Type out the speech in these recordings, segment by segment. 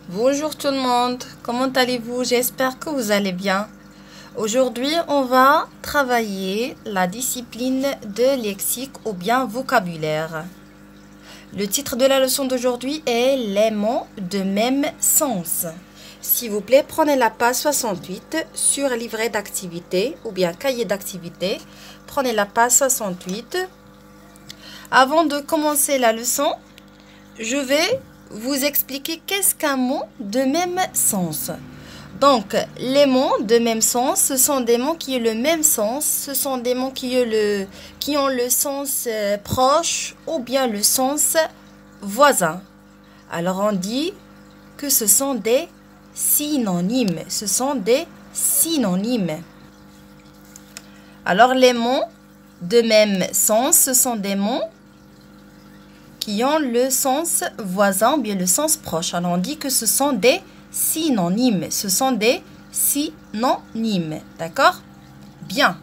Bonjour tout le monde, comment allez-vous? J'espère que vous allez bien. Aujourd'hui, on va travailler la discipline de lexique ou bien vocabulaire. Le titre de la leçon d'aujourd'hui est les mots de même sens. S'il vous plaît, prenez la page 68 sur livret d'activité ou bien cahier d'activité. Prenez la page 68. Avant de commencer la leçon, je vais vous expliquer qu'est-ce qu'un mot de même sens. Donc, les mots de même sens, ce sont des mots qui ont le même sens, ce sont des mots qui ont le sens proche ou bien le sens voisin. Alors, on dit que ce sont des synonymes. Ce sont des synonymes. Alors, les mots de même sens, ce sont des mots qui ont le sens voisin ou bien le sens proche. Alors, on dit que ce sont des synonymes. Ce sont des synonymes. D'accord? Bien.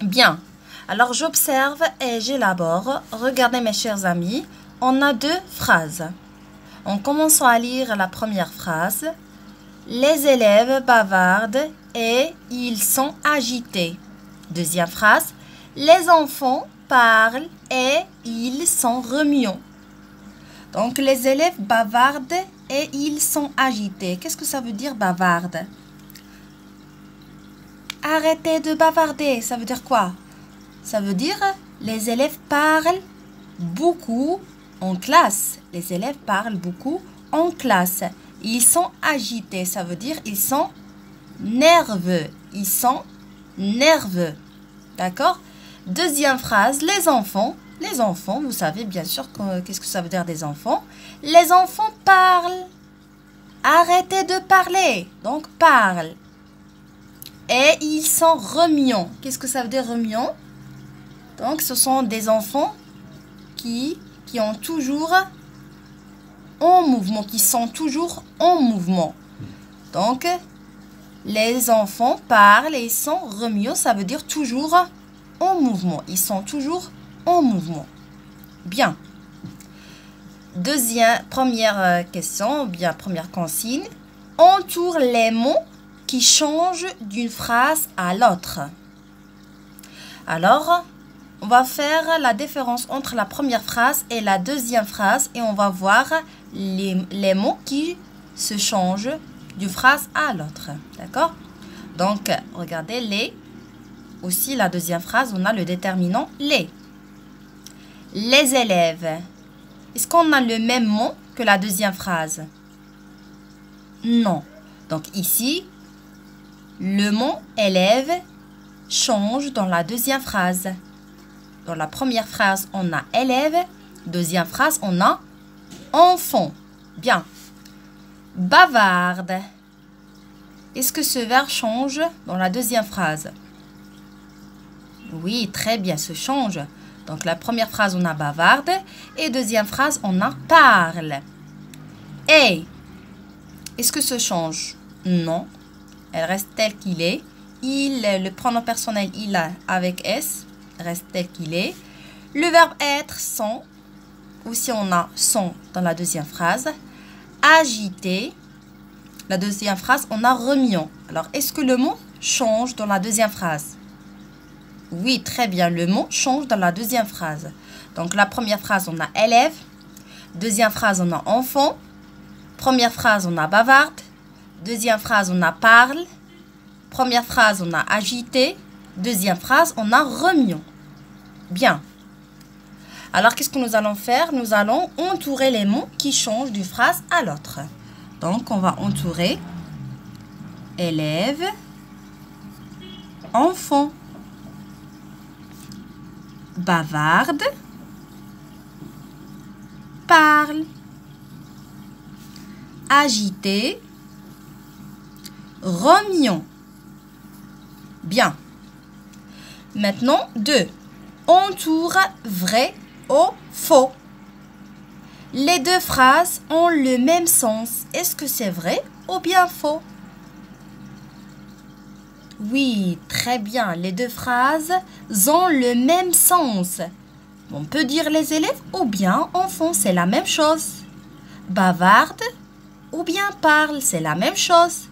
Bien. Alors, j'observe et j'élabore. Regardez, mes chers amis, on a deux phrases. En commençant à lire la première phrase, les élèves bavardent et ils sont agités. Deuxième phrase, les enfants parlent et ils sont remuants. Donc, les élèves bavardent et ils sont agités. Qu'est-ce que ça veut dire bavarde? Arrêtez de bavarder. Ça veut dire quoi? Ça veut dire les élèves parlent beaucoup en classe. Les élèves parlent beaucoup en classe. Ils sont agités. Ça veut dire ils sont nerveux. Ils sont nerveux. D'accord? Deuxième phrase, les enfants, vous savez bien sûr qu'est-ce que ça veut dire des enfants. Les enfants parlent. Arrêtez de parler. Donc, parlent. Et ils sont remuants. Qu'est-ce que ça veut dire remuants? Donc, ce sont des enfants qui ont toujours en mouvement, qui sont toujours en mouvement. Donc, les enfants parlent et ils sont remuants. Ça veut dire toujours en mouvement. Ils sont toujours en mouvement. Bien. Première question, bien première consigne. Entoure les mots qui changent d'une phrase à l'autre. Alors, on va faire la différence entre la première phrase et la deuxième phrase et on va voir les mots qui se changent d'une phrase à l'autre. D'accord? Donc, regardez les. Aussi, la deuxième phrase, on a le déterminant les. Les élèves. Est-ce qu'on a le même mot que la deuxième phrase? Non. Donc ici, le mot élève change dans la deuxième phrase. Dans la première phrase, on a élève. Deuxième phrase, on a enfant. Bien. Bavarde. Est-ce que ce verbe change dans la deuxième phrase? Oui, très bien, se change. Donc, la première phrase, on a bavarde. Et deuxième phrase, on a parle. Et, est-ce que ce change? Non. Elle reste telle qu'il est. Le pronom personnel, il avec S, reste tel qu'il est. Le verbe être, sont. Aussi, on a sont dans la deuxième phrase. Agiter. La deuxième phrase, on a remuant. Alors, est-ce que le mot change dans la deuxième phrase? Oui, très bien. Le mot change dans la deuxième phrase. Donc, la première phrase, on a élève. Deuxième phrase, on a enfant. Première phrase, on a bavarde. Deuxième phrase, on a parle. Première phrase, on a agité. Deuxième phrase, on a remuant. Bien. Alors, qu'est-ce que nous allons faire? Nous allons entourer les mots qui changent d'une phrase à l'autre. Donc, on va entourer élève, enfant, bavarde, parle, agité, remuant. Bien. Maintenant, 2. Entoure vrai ou faux. Les deux phrases ont le même sens. Est-ce que c'est vrai ou bien faux? Oui, très bien. Les deux phrases ont le même sens. On peut dire les élèves ou bien enfants, c'est la même chose. Bavarde ou bien parle, c'est la même chose.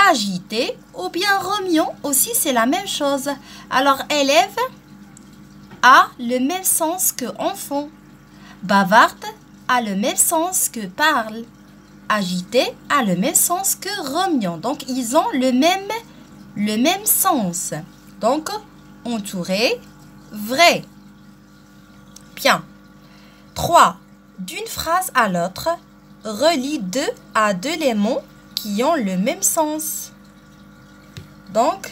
Agité ou bien remuant aussi, c'est la même chose. Alors, élève a le même sens que enfant. Bavarde a le même sens que parle. Agité a le même sens que remuant. Donc, ils ont le même sens. Donc, entouré, vrai. Bien. 3. D'une phrase à l'autre, relie 2 à 2 éléments qui ont le même sens. Donc,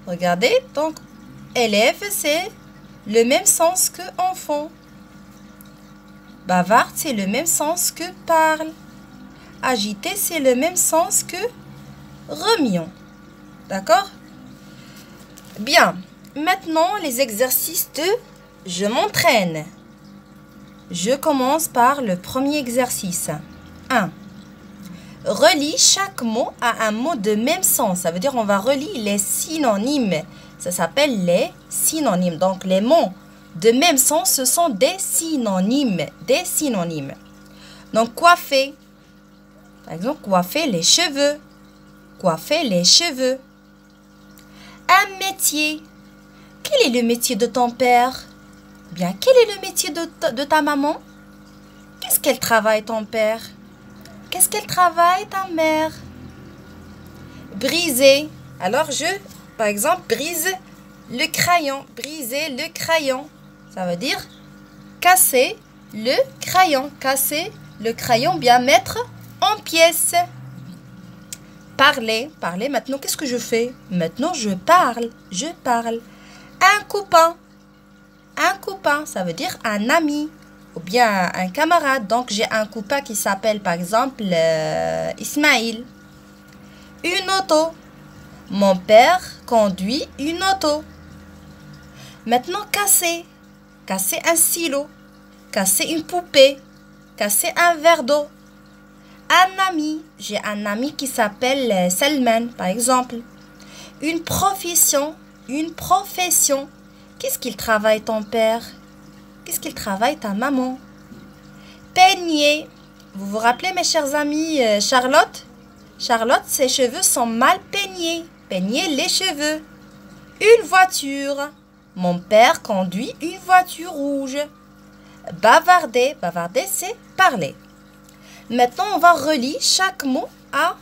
regardez, donc, élève, c'est le même sens que enfant. Bavarde, c'est le même sens que parle. Agité, c'est le même sens que remuant. D'accord? Bien. Maintenant, les exercices de « Je m'entraîne ». Je commence par le premier exercice. 1. Relie chaque mot à un mot de même sens. Ça veut dire on va relier les synonymes. Ça s'appelle les synonymes. Donc, les mots de même sens, ce sont des synonymes. Des synonymes. Donc, coiffer. Par exemple, coiffer les cheveux. Coiffer les cheveux. Un métier. Quel est le métier de ton père? Bien, quel est le métier de ta maman? Qu'est-ce qu'elle travaille, ton père? Qu'est-ce qu'elle travaille, ta mère? Briser. Alors, par exemple, brise le crayon. Briser le crayon. Ça veut dire casser le crayon. Casser le crayon, bien mettre en pièces. Parler. Parler, maintenant, qu'est-ce que je fais? Maintenant, je parle. Je parle. Un copain. Un copain, ça veut dire un ami ou bien un camarade. Donc, j'ai un copain qui s'appelle, par exemple, Ismaïl. Une auto. Mon père conduit une auto. Maintenant, casser. Casser un stylo. Casser une poupée. Casser un verre d'eau. Un ami. J'ai un ami qui s'appelle Salman, par exemple. Une profession. Une profession. Qu'est-ce qu'il travaille, ton père? Qu'est-ce qu'il travaille, ta maman? Peigner. Vous vous rappelez, mes chers amis, Charlotte? Charlotte, ses cheveux sont mal peignés. Peigner les cheveux. Une voiture. Mon père conduit une voiture rouge. Bavarder. Bavarder, c'est parler. Maintenant, on va relier chaque mot à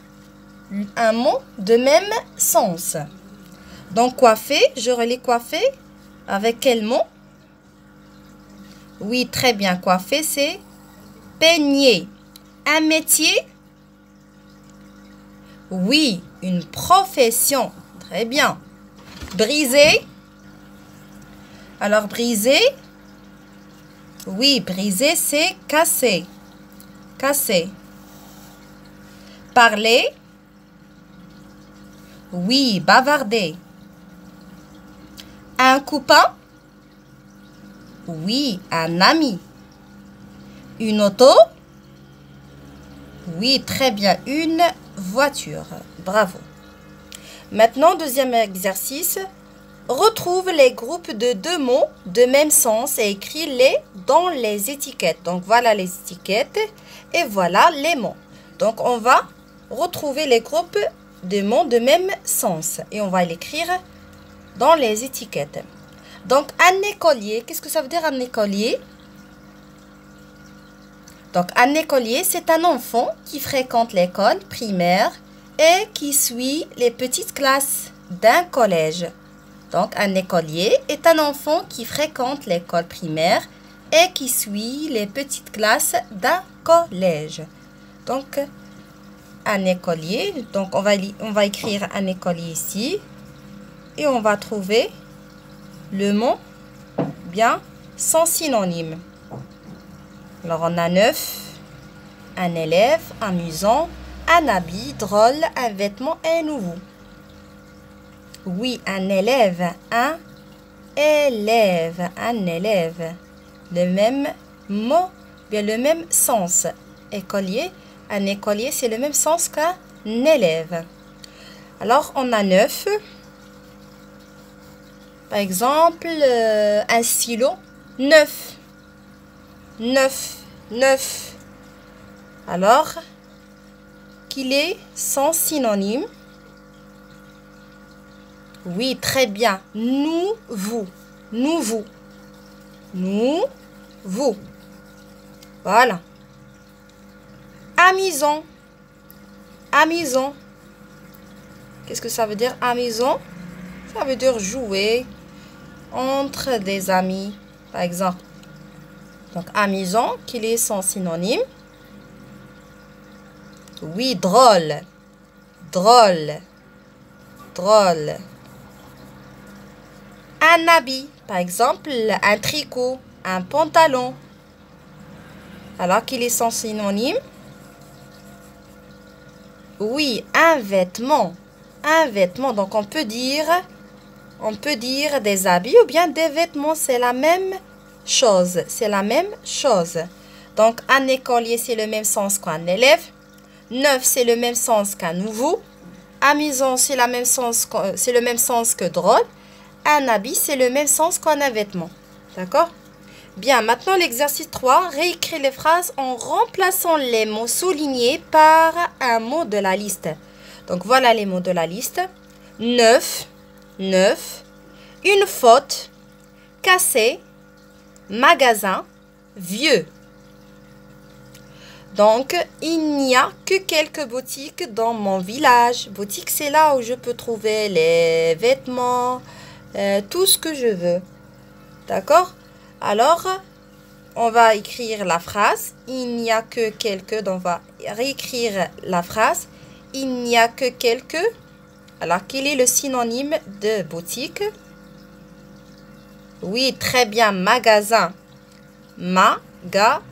un mot de même sens. Donc, coiffer, je relie coiffer. Avec quel mot? Oui, très bien. Coiffer, c'est peigner. Un métier? Oui, une profession. Très bien. Briser? Alors, briser? Oui, briser, c'est casser. Casser. Parler? Oui, bavarder. Un copain? Oui, un ami. Une auto? Oui, très bien, une voiture. Bravo. Maintenant, deuxième exercice. Retrouve les groupes de 2 mots de même sens et écris-les dans les étiquettes. Donc, voilà les étiquettes et voilà les mots. Donc, on va retrouver les groupes de mots de même sens et on va l'écrire dans les étiquettes. Donc, un écolier, qu'est-ce que ça veut dire un écolier? Donc, un écolier, c'est un enfant qui fréquente l'école primaire et qui suit les petites classes d'un collège. Donc, un écolier est un enfant qui fréquente l'école primaire et qui suit les petites classes d'un collège. Donc, un écolier, donc on va écrire un écolier ici. Et on va trouver le mot, bien, sans synonyme. Alors, on a 9, un élève, amusant, un habit, drôle, un vêtement et nouveau. Oui, un élève, un élève, un élève. Le même mot, bien le même sens. Écolier, un écolier, c'est le même sens qu'un élève. Alors, on a 9. Par exemple, un stylo, 9. neuf, neuf. Alors, quel est son synonyme? Oui, très bien. Nouveau, nouveau, nouveau. Voilà. Amusant, amusant. Qu'est-ce que ça veut dire amusant? Ça veut dire jouer entre des amis, par exemple. Donc, amusant, quel est son synonyme? Oui, drôle, drôle, drôle. Un habit, par exemple, un tricot, un pantalon. Alors, quel est son synonyme? Oui, un vêtement. Un vêtement. Donc, on peut dire des habits ou bien des vêtements. C'est la même chose. C'est la même chose. Donc, un écolier, c'est le même sens qu'un élève. Neuf, c'est le même sens qu'un nouveau. Amusant, c'est le même sens que drôle. Un habit, c'est le même sens qu'un vêtement. D'accord? Bien, maintenant l'exercice 3. Réécris les phrases en remplaçant les mots soulignés par un mot de la liste. Donc, voilà les mots de la liste. Neuf, neuf. Une faute. Cassé. Magasin. Vieux. Donc, il n'y a que quelques boutiques dans mon village. Boutique, c'est là où je peux trouver les vêtements, tout ce que je veux. D'accord? Alors, on va écrire la phrase. Il n'y a que quelques. Donc, on va réécrire la phrase. Il n'y a que quelques. Alors, quel est le synonyme de boutique? Oui, très bien. Magasin. Magasin.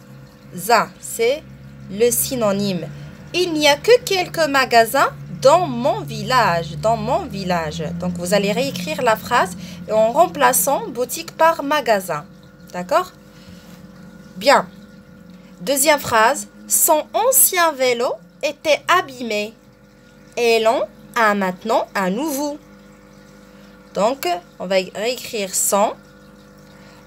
C'est le synonyme. Il n'y a que quelques magasins dans mon village. Dans mon village. Donc, vous allez réécrire la phrase en remplaçant boutique par magasin. D'accord? Bien. Deuxième phrase. Son ancien vélo était abîmé. Et l'on a maintenant un nouveau. Donc, on va réécrire son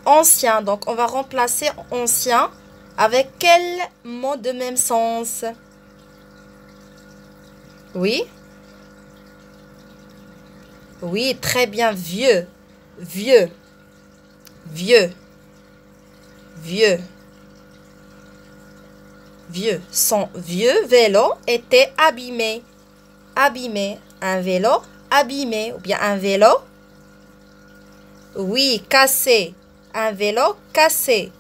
ancien. Donc, on va remplacer ancien avec quel mot de même sens? Oui? Oui, très bien. Vieux. Vieux. Vieux. Vieux. Vieux. Son vieux vélo était abîmé. Abîmé. Un vélo abîmé. Ou bien un vélo. Oui, cassé. Un vélo cassé.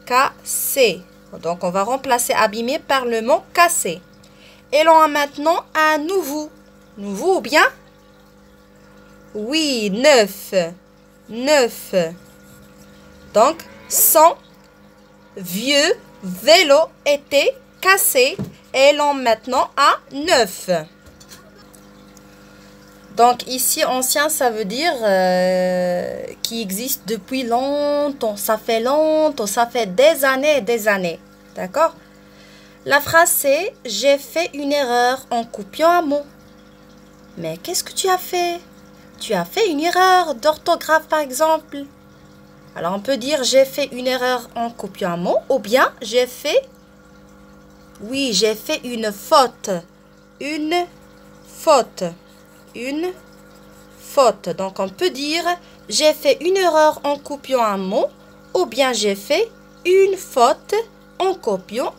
Cassé. Donc, on va remplacer abîmé par le mot cassé. Et l'on a maintenant un nouveau. Nouveau ou bien? Oui, neuf. Neuf. Donc, son vieux vélo était cassé et l'on maintenant a neuf. Donc, ici, ancien, ça veut dire qui existe depuis longtemps. Ça fait longtemps, ça fait des années et des années. D'accord? La phrase, c'est « J'ai fait une erreur en copiant un mot. » Mais qu'est-ce que tu as fait? Tu as fait une erreur d'orthographe, par exemple. Alors, on peut dire « J'ai fait une erreur en copiant un mot. » Ou bien « J'ai fait... » Oui, j'ai fait une faute. Une faute. Une faute. Donc, on peut dire « J'ai fait une erreur en copiant un mot. » Ou bien « J'ai fait une faute en copiant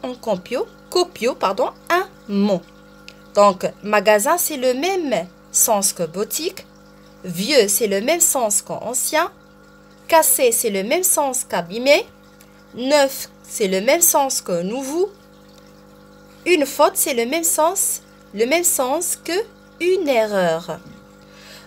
un mot. » Donc, magasin, c'est le même sens que boutique. Vieux, c'est le même sens qu'ancien. Cassé, c'est le même sens qu'abîmé. Neuf, c'est le même sens que nouveau. Une faute, c'est le même sens que une erreur.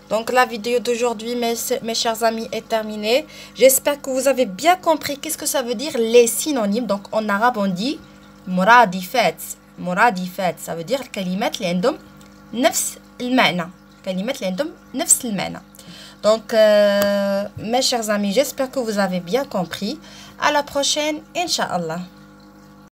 Donc, la vidéo d'aujourd'hui, mes chers amis, est terminée. J'espère que vous avez bien compris qu'est-ce que ça veut dire les synonymes. Donc, en arabe, on dit muradifat. Muradifat, ça veut dire kalimat li عندهم نفس المعنى. كلمات اللي عندهم نفس المعنى. Donc, mes chers amis, j'espère que vous avez bien compris. À la prochaine, Inch'Allah.